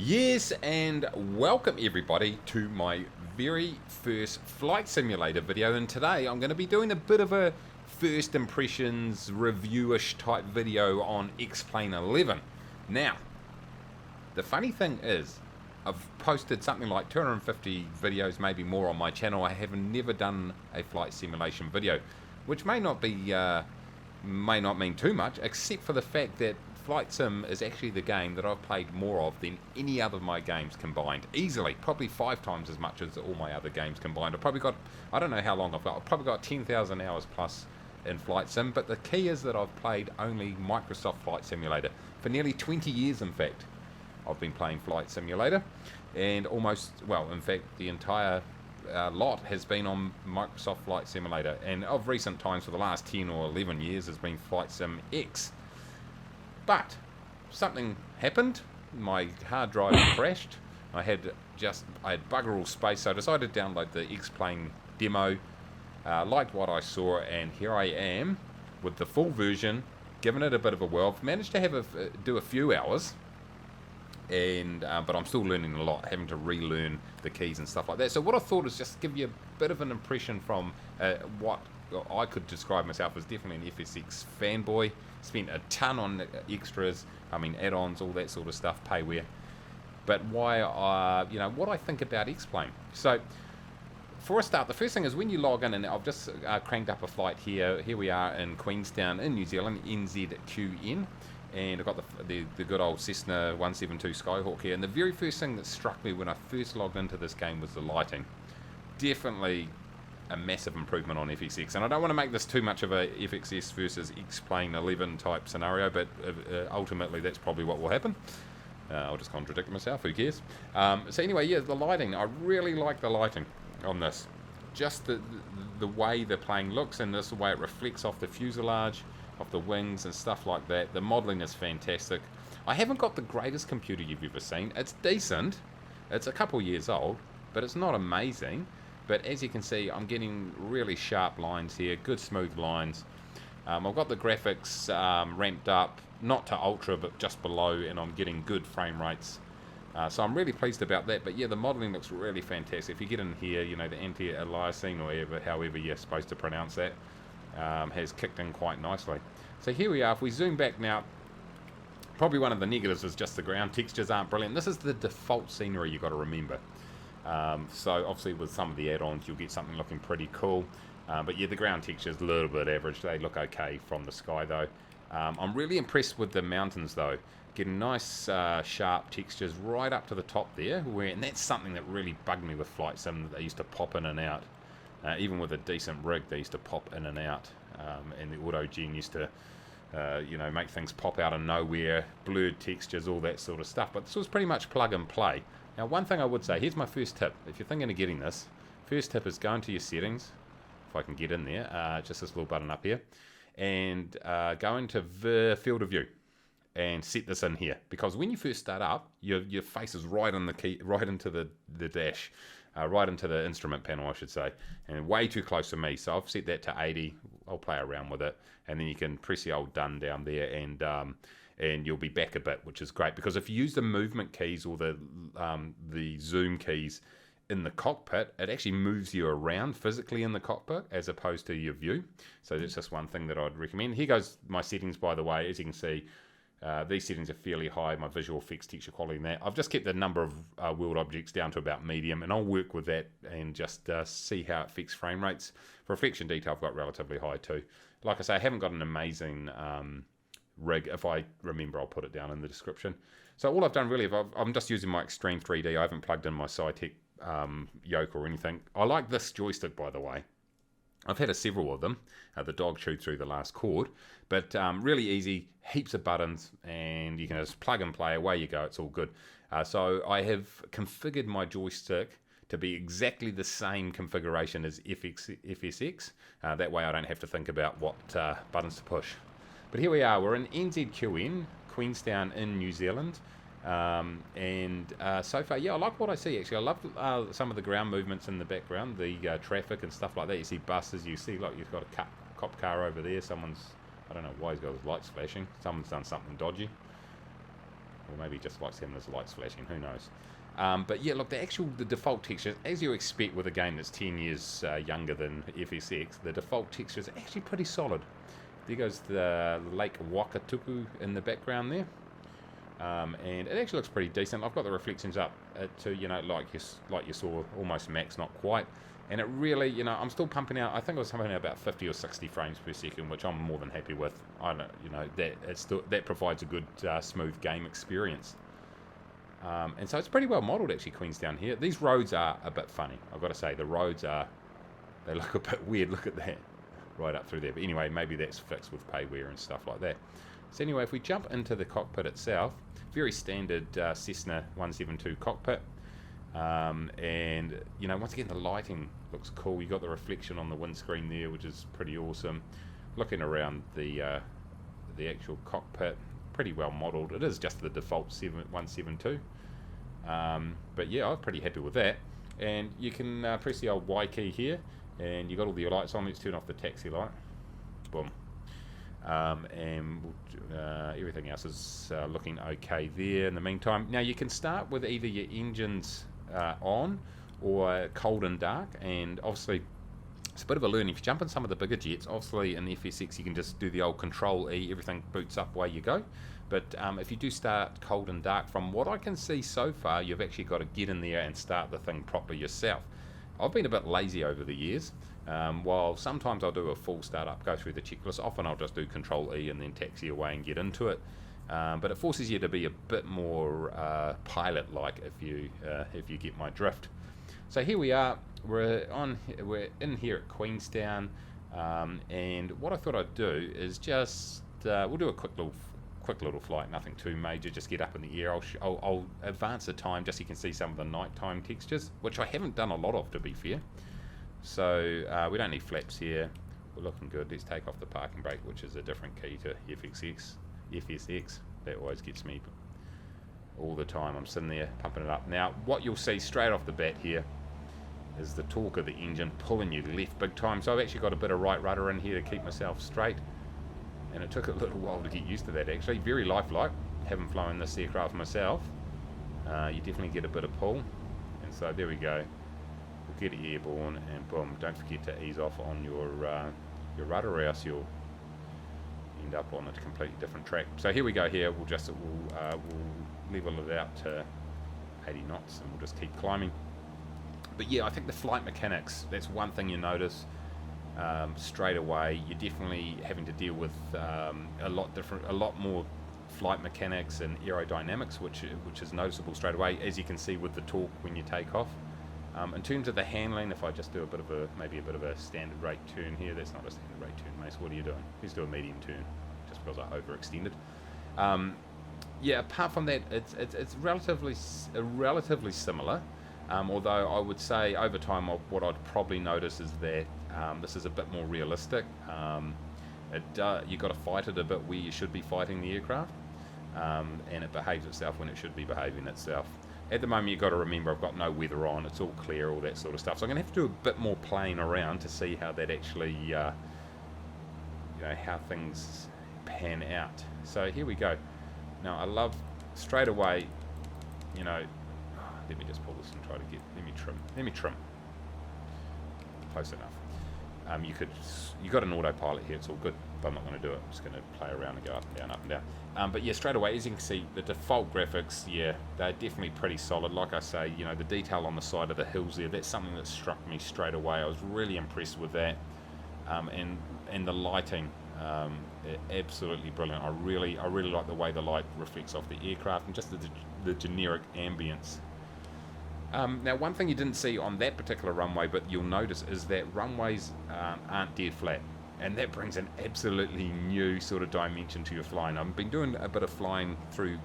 Yes, and welcome everybody to my very first flight simulator video, and today I'm going to be doing a bit of a first impressions review-ish type video on XPlane 11. Now, the funny thing is, I've posted something like 250 videos, maybe more on my channel. I have never done a flight simulation video, which may not mean too much, except for the fact that Flight Sim is actually the game that I've played more of than any other of my games combined. Easily, probably 5 times as much as all my other games combined. I've probably got, I don't know how long I've got, I've probably got 10,000 hours plus in Flight Sim, but the key is that I've played only Microsoft Flight Simulator. For nearly 20 years, in fact, I've been playing Flight Simulator, and almost, well, in fact, the entire lot has been on Microsoft Flight Simulator, and of recent times, for the last 10 or 11 years, has been Flight Sim X. But something happened. My hard drive crashed. I had bugger all space, so I decided to download the XPlane demo. Liked what I saw, and here I am with the full version, giving it a bit of a whirl. Managed to have do a few hours, and but I'm still learning a lot, having to relearn the keys and stuff like that. So what I thought is just give you a bit of an impression from what I could describe myself as definitely an FSX fanboy. Spent a ton on extras, I mean add-ons, all that sort of stuff, payware. But why what I think about XPlane. So for a start, the first thing is when you log in, and I've just cranked up a flight here. Here we are in Queenstown in New Zealand, NZQN. And I've got the good old Cessna 172 Skyhawk here. And the very first thing that struck me when I first logged into this game was the lighting. Definitely a massive improvement on FSX. And I don't want to make this too much of a FSX versus XPlane 11 type scenario, but ultimately that's probably what will happen. I'll just contradict myself, who cares? So anyway, yeah, the lighting. I really like the lighting on this. Just the way the plane looks, and this the way it reflects off the fuselage, off the wings and stuff like that. The modelling is fantastic. I haven't got the greatest computer you've ever seen. It's decent. It's a couple years old, but it's not amazing. But as you can see, I'm getting really sharp lines here, good smooth lines. I've got the graphics ramped up, not to ultra, but just below, and I'm getting good frame rates. So I'm really pleased about that. But yeah, the modelling looks really fantastic. If you get in here, you know, the anti-aliasing, or however you're supposed to pronounce that, has kicked in quite nicely. So here we are. If we zoom back now, probably one of the negatives is just the ground textures aren't brilliant. This is the default scenery, you've got to remember. So obviously with some of the add-ons you'll get something looking pretty cool, but yeah, the ground texture is a little bit average. They look okay from the sky though. I'm really impressed with the mountains though, getting nice sharp textures right up to the top there, and that's something that really bugged me with Flight Sim. They used to pop in and out, even with a decent rig they used to pop in and out, and the auto gen used to make things pop out of nowhere, blurred textures, all that sort of stuff. But this was pretty much plug and play. Now, one thing I would say, here's my first tip. If you're thinking of getting this, first tip is go into your settings, if I can get in there, just this little button up here, and go into the field of view and set this in here. Because when you first start up, your face is right on the key, right into the dash, right into the instrument panel, I should say, and way too close to me. So I've set that to 80. I'll play around with it, and then you can press the old done down there, and you'll be back a bit, which is great, because if you use the movement keys or the zoom keys in the cockpit, it actually moves you around physically in the cockpit as opposed to your view. So that's just one thing that I'd recommend. Here goes my settings, by the way. As you can see, these settings are fairly high, my visual effects, texture quality and that. I've just kept the number of world objects down to about medium, and I'll work with that and just see how it affects frame rates. For reflection detail, I've got relatively high too. Like I say, I haven't got an amazing rig. If I remember, I'll put it down in the description. So all I've done really, I'm just using my Extreme 3D. I haven't plugged in my Cytec yoke or anything. I like this joystick, by the way. I've had several of them. The dog chewed through the last cord, but really easy, heaps of buttons, and you can just plug and play, away you go, it's all good. So I have configured my joystick to be exactly the same configuration as FSX. That way I don't have to think about what buttons to push. But here we are, we're in NZQN, Queenstown in New Zealand. So far, yeah, I like what I see actually. I love some of the ground movements in the background, the traffic and stuff like that. You see buses, you see like you've got a cop car over there. Someone's, I don't know why he's got his lights flashing. Someone's done something dodgy. Or maybe just likes having his lights flashing, who knows. But yeah, look, the default texture, as you expect with a game that's 10 years younger than FSX, the default texture is actually pretty solid. There goes the Lake Wakatupu in the background there. And it actually looks pretty decent. I've got the reflections up to, you know, like you saw, almost max, not quite. And it really, you know, I'm still pumping out, I think I was pumping out about 50 or 60 frames per second, which I'm more than happy with. I don't, you know, that provides a good, smooth game experience. And so it's pretty well modelled, actually, Queenstown here. These roads are a bit funny. I've got to say, the roads are, they look a bit weird. Look at that, right up through there. But anyway, maybe that's fixed with payware and stuff like that. So anyway, if we jump into the cockpit itself, very standard Cessna 172 cockpit. And, you know, once again, the lighting looks cool. You got the reflection on the windscreen there, which is pretty awesome. Looking around the actual cockpit, pretty well modelled. It is just the default 172. But yeah, I'm pretty happy with that. And you can press the old Y key here, and you got all the lights on. Let's turn off the taxi light. Boom. And everything else is looking okay there in the meantime. Now you can start with either your engines on or cold and dark, and obviously it's a bit of a learning. If you jump in some of the bigger jets, obviously in the FSX you can just do the old Control E, everything boots up, away you go. But if you do start cold and dark, from what I can see so far, you've actually got to get in there and start the thing proper yourself. I've been a bit lazy over the years. While sometimes I'll do a full startup, go through the checklist, often I'll just do Control E and then taxi away and get into it. But it forces you to be a bit more pilot-like if you get my drift. So here we are. We're in here at Queenstown, and what I thought I'd do is just we'll do a quick little flight, nothing too major. Just get up in the air. I'll advance the time just so you can see some of the nighttime textures, which I haven't done a lot of, to be fair. So we don't need flaps here. We're looking good. Let's take off the parking brake, which is a different key to FSX. That always gets me all the time. I'm sitting there pumping it up. Now, what you'll see straight off the bat here is the torque of the engine pulling you left big time. So I've actually got a bit of right rudder in here to keep myself straight. And it took a little while to get used to that, actually. Very lifelike. Having flown this aircraft myself, you definitely get a bit of pull. And so there we go. We'll get it airborne, and boom, don't forget to ease off on your rudder, or else you'll end up on a completely different track. So here we go. Here we'll level it out to 80 knots, and we'll just keep climbing. But yeah, I think the flight mechanics, that's one thing you notice straight away. You're definitely having to deal with a lot more flight mechanics and aerodynamics, which is noticeable straight away, as you can see with the torque when you take off. In terms of the handling, if I just do maybe a bit of a standard rate turn here. That's not a standard rate turn, Mace. What are you doing? Let's do a medium turn, just because I overextended. Yeah, apart from that, it's relatively similar. Although I would say over time, what I'd probably notice is that this is a bit more realistic. You've got to fight it a bit where you should be fighting the aircraft, and it behaves itself when it should be behaving itself. At the moment, you've got to remember I've got no weather on, it's all clear, all that sort of stuff. So I'm going to have to do a bit more playing around to see how that actually, how things pan out. So here we go. Now I love straight away, let me just pull this and try to let me trim. Close enough. You got an autopilot here, it's all good, but I'm not going to do it. I'm just going to play around and go up and down, up and down. But yeah, straight away, as you can see, the default graphics, yeah, they're definitely pretty solid. Like I say, the detail on the side of the hills there, that's something that struck me straight away. I was really impressed with that. And the lighting, absolutely brilliant. I really like the way the light reflects off the aircraft and just the generic ambience. Now, one thing you didn't see on that particular runway, but you'll notice, is that runways aren't dead flat, and that brings an absolutely new sort of dimension to your flying. I've been doing a bit of flying through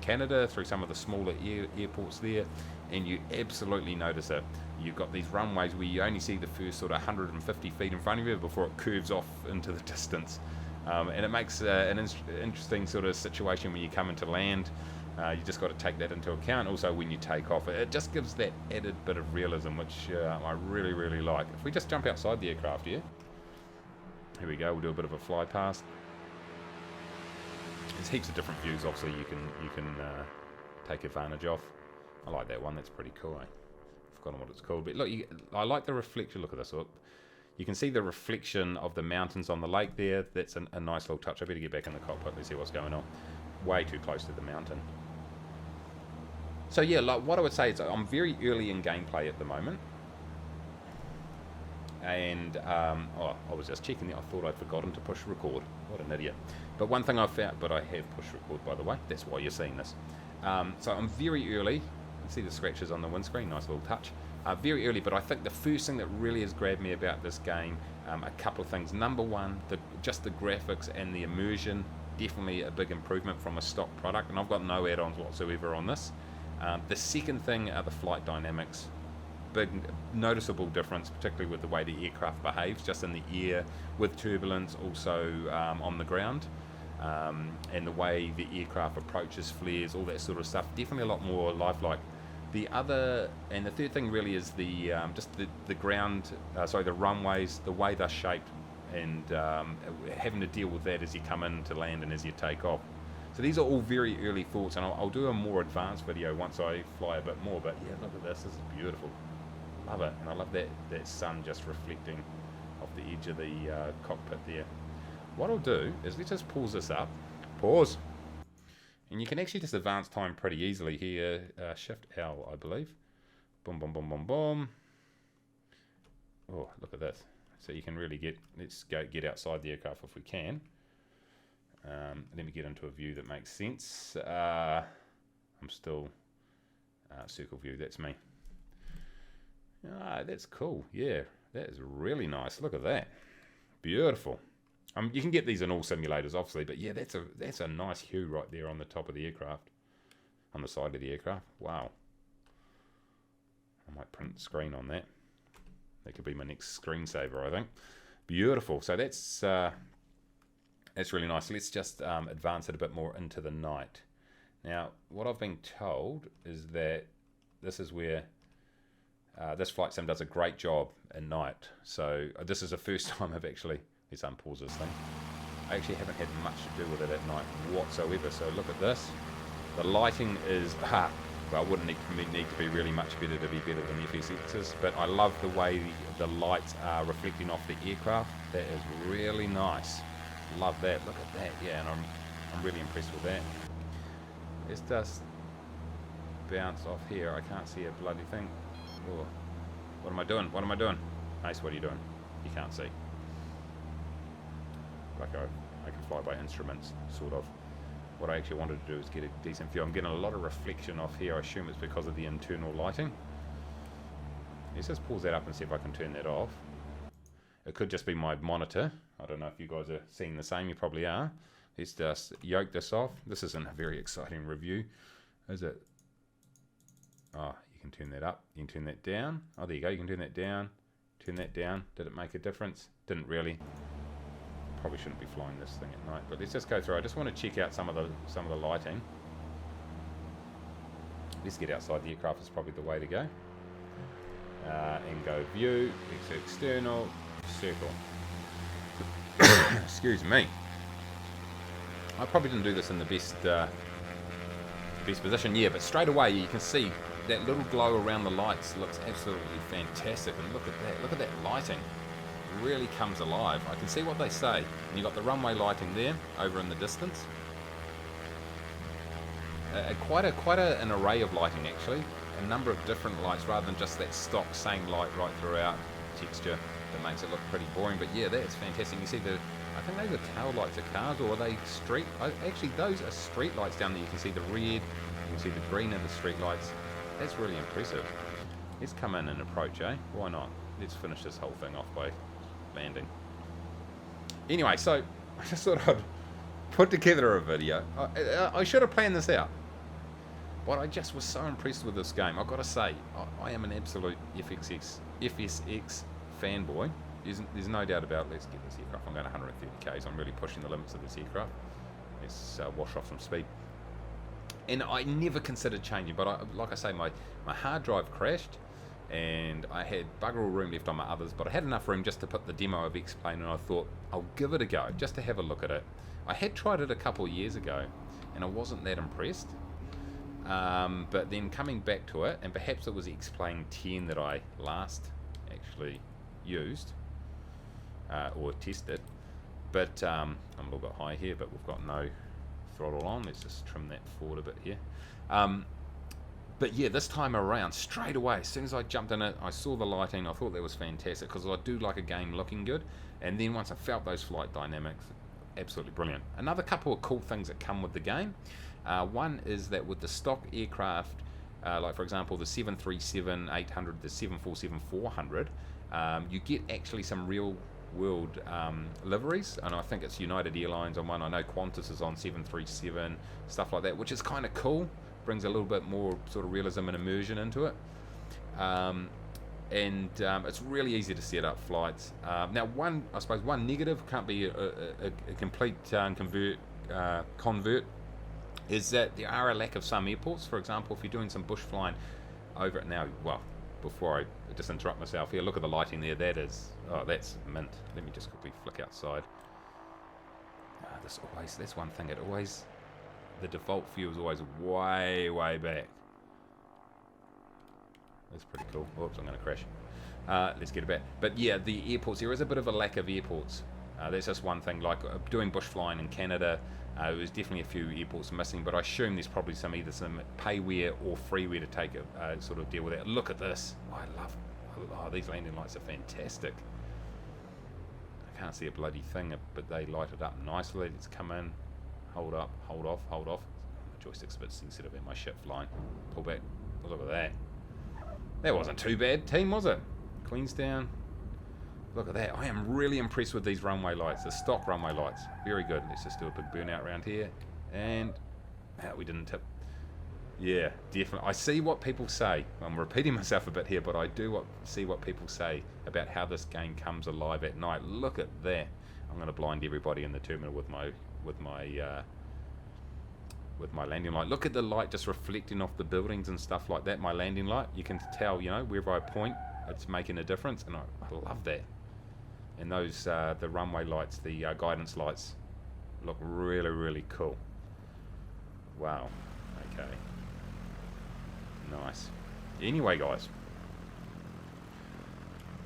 Canada, through some of the smaller airports there, and you absolutely notice it. You've got these runways where you only see the first sort of 150 feet in front of you before it curves off into the distance, and it makes an interesting sort of situation when you come into land. You just got to take that into account. Also, when you take off, it just gives that added bit of realism, which I really, really like. If we just jump outside the aircraft here we go, we'll do a bit of a fly past. there's heaps of different views, obviously, you can take advantage of. I like that one, that's pretty cool, eh? I've forgotten what it's called, but look, I like the reflection. Look at this, look. You can see the reflection of the mountains on the lake there. That's a nice little touch. I better get back in the cockpit and see what's going on. Way too close to the mountain. So yeah, like what I would say is I'm very early in gameplay at the moment. And oh, I was just checking there. I thought I'd forgotten to push record. What an idiot. But one thing I found, but I have pushed record, by the way. That's why you're seeing this. So I'm very early. You can see the scratches on the windscreen. Nice little touch. Very early, but I think the first thing that really has grabbed me about this game, a couple of things. Number one, just the graphics and the immersion. Definitely a big improvement from a stock product, and I've got no add-ons whatsoever on this. The second thing are the flight dynamics. Big noticeable difference, particularly with the way the aircraft behaves, just in the air with turbulence, also on the ground, and the way the aircraft approaches flares, all that sort of stuff. Definitely a lot more lifelike. The other and the third thing really is the just the ground, sorry, the runways, the way they're shaped, and having to deal with that as you come in to land and as you take off. So these are all very early thoughts, and I'll do a more advanced video once I fly a bit more. But yeah, look at this. This is beautiful. Love it, and I love that sun just reflecting off the edge of the cockpit there. What I'll do is let's just pause this up. Pause. And you can actually just advance time pretty easily here. Shift L, I believe. Boom, boom, boom, boom, boom. Oh, look at this. So you can really let's get outside the aircraft if we can. Let me get into a view that makes sense. I'm still circle view, that's me. Ah, that's cool. Yeah, that is really nice. Look at that. Beautiful. You can get these in all simulators, obviously, but yeah, that's a nice hue right there on the top of the aircraft, on the side of the aircraft. Wow. I might print the screen on that. That could be my next screensaver, I think. Beautiful. So that's really nice. Let's just advance it a bit more into the night. Now, what I've been told is that this is where this flight sim does a great job at night. So this is the first time I've actually... Let's unpause this thing. I actually haven't had much to do with it at night whatsoever. So look at this. The lighting is... well, it wouldn't need to be really much better to be better than FSX's, but I love the way the lights are reflecting off the aircraft. That is really nice. Love that. Look at that. Yeah, and I'm really impressed with that. Let's just bounce off here. I can't see a bloody thing. Oh, what am I doing? What am I doing? Ace, what are you doing? You can't see. Like I can fly by instruments, sort of. What I actually wanted to do is get a decent view. I'm getting a lot of reflection off here. I assume it's because of the internal lighting. Let's just pause that up and see if I can turn that off. It could just be my monitor. I don't know if you guys are seeing the same. You probably are. Let's just yoke this off. This isn't a very exciting review, is it? Oh, you can turn that up. You can turn that down. Oh, there you go. You can turn that down. Turn that down. Did it make a difference? Didn't really. Probably shouldn't be flying this thing at night, but let's just go through. I just want to check out some of the lighting. Let's get outside the aircraft is probably the way to go. And go view, external, circle. Excuse me. I probably didn't do this in the best position, yeah, but straight away you can see that little glow around the lights looks absolutely fantastic. And look at that lighting. Really comes alive. I can see what they say. And you've got the runway lighting there over in the distance. Quite an array of lighting actually. A number of different lights rather than just that stock same light right throughout texture that makes it look pretty boring. But yeah, that's fantastic. You see I think those are tail lights of cars, or are they street? Actually, those are street lights down there. You can see the red, you can see the green of the street lights. That's really impressive. Let's come in and approach, eh? Why not? Let's finish this whole thing off by landing. Anyway, so I just thought I'd put together a video. I should have planned this out, but I just was so impressed with this game. I've got to say, I am an absolute FSX fanboy. There's no doubt about it. Let's get this aircraft. I'm going 130 k's. I'm really pushing the limits of this aircraft. Let's wash off some speed. And I never considered changing, but like I say, my hard drive crashed, and I had bugger all room left on my others, but I had enough room just to put the demo of XPlane, and I thought I'll give it a go just to have a look at it. I had tried it a couple of years ago, and I wasn't that impressed. But then coming back to it, and perhaps it was XPlane 10 that I last actually used or tested. But I'm a little bit high here, but we've got no throttle on. Let's just trim that forward a bit here. But yeah, this time around, straight away, as soon as I jumped in it, I saw the lighting. I thought that was fantastic because I do like a game looking good. And then once I felt those flight dynamics, absolutely brilliant. Another couple of cool things that come with the game. One is that with the stock aircraft, like for example the 737-800, the 747-400, you get actually some real world liveries, and I think it's United Airlines on one. I know Qantas is on 737, stuff like that, which is kind of cool. Brings a little bit more sort of realism and immersion into it. It's really easy to set up flights. Now, I suppose one negative, can't be a complete convert, is that there are a lack of some airports. For example, if you're doing some bush flying over it now, well, before I just interrupt myself here, look at the lighting there. That's mint. Let me just quickly flick outside. That's one thing. The default view is always way back. That's pretty cool. Oops, I'm going to crash. Let's get it back. But yeah, the airports, there is a bit of a lack of airports. That's just one thing. Like doing bush flying in Canada, there was definitely a few airports missing, but I assume there's probably either some payware or freeware to take a sort of deal with that. Look at this. These landing lights are fantastic. I can't see a bloody thing, but they light it up nicely. Let's come in, hold up, hold off. The joystick's a bit sensitive in my ship flying. Pull back. Look at that. That wasn't too bad, team, was it? Queenstown. Look at that. I am really impressed with these runway lights, the stock runway lights. Very good. Let's just do a big burnout around here. And we didn't tip. Yeah, definitely. I see what people say. I'm repeating myself a bit here, but I do see what people say about how this game comes alive at night. Look at that. I'm going to blind everybody in the terminal with my landing light. Look at the light just reflecting off the buildings and stuff like that. My landing light, you can tell, wherever I point, it's making a difference, and I love that. And those the runway lights, the guidance lights, look really cool. Wow. Okay. Nice. Anyway, guys.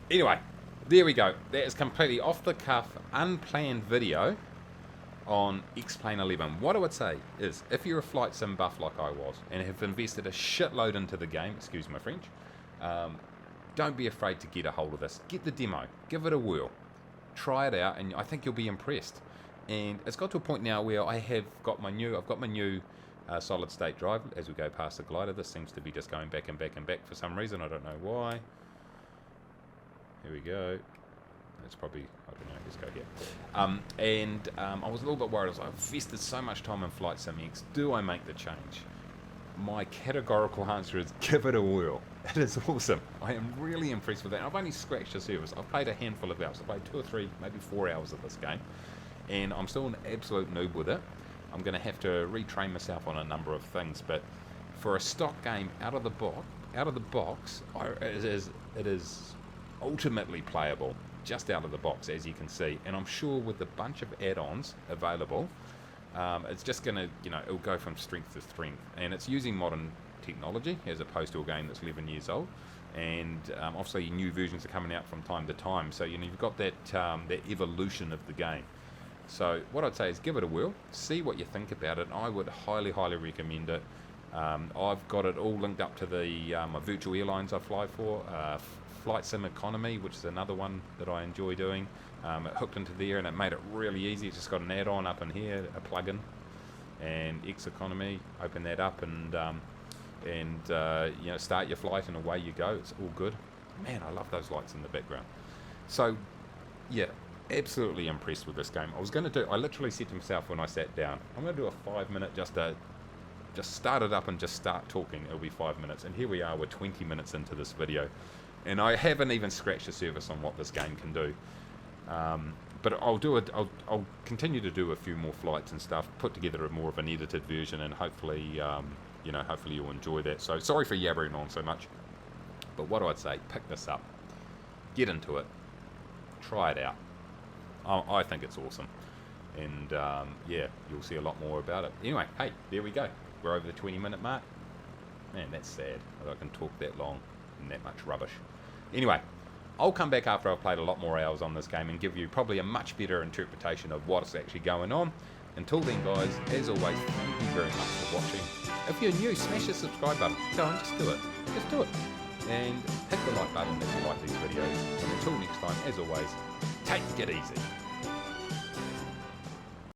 There we go. That is completely off the cuff, unplanned video on XPlane 11. What I would say is, if you're a flight sim buff like I was and have invested a shitload into the game, excuse my French, don't be afraid to get a hold of this. Get the demo, give it a whirl, try it out, and I think you'll be impressed. And it's got to a point now where I've got my new solid state drive. As we go past the glider, this seems to be just going back and back and back for some reason. I don't know why. Here we go. It's probably, I don't know, let's go here. I was a little bit worried. I've invested so much time in Flight Sim X. Do I make the change? My categorical answer is give it a whirl. It is awesome. I am really impressed with that. I've only scratched the surface. I've played a handful of hours. I've played 2 or 3, maybe 4 hours of this game, and I'm still an absolute noob with it. I'm going to have to retrain myself on a number of things, but for a stock game out of the box, it is ultimately playable just out of the box, as you can see. And I'm sure with a bunch of add-ons available, it's just going to, it'll go from strength to strength. And it's using modern technology as opposed to a game that's 11 years old. And obviously new versions are coming out from time to time. So, you've got that evolution of the game. So what I'd say is give it a whirl, see what you think about it. I would highly recommend it. I've got it all linked up to the my virtual airlines I fly for. Flight Sim Economy, which is another one that I enjoy doing. It hooked into there and it made it really easy. It's just got an add-on up in here, a plugin, and X Economy. Open that up and start your flight and away you go. It's all good. Man, I love those lights in the background. So yeah, absolutely impressed with this game. I literally said to myself when I sat down, I'm going to do a 5-minute just start it up and just start talking. It'll be 5 minutes, and here we are. We're 20 minutes into this video, and I haven't even scratched the surface on what this game can do. But I'll continue to do a few more flights and stuff, put together more of an edited version, and hopefully hopefully you'll enjoy that. So sorry for yabbering on so much, but what I'd say, pick this up, get into it, try it out. I think it's awesome. and yeah, you'll see a lot more about it. Anyway, hey, there we go. We're over the 20-minute mark. Man, that's sad that I can talk that long and that much rubbish. Anyway, I'll come back after I've played a lot more hours on this game and give you probably a much better interpretation of what's actually going on. Until then, guys, as always, thank you very much for watching. If you're new, smash the subscribe button. Go on, just do it. Just do it. And hit the like button if you like these videos. And until next time, as always, take it easy.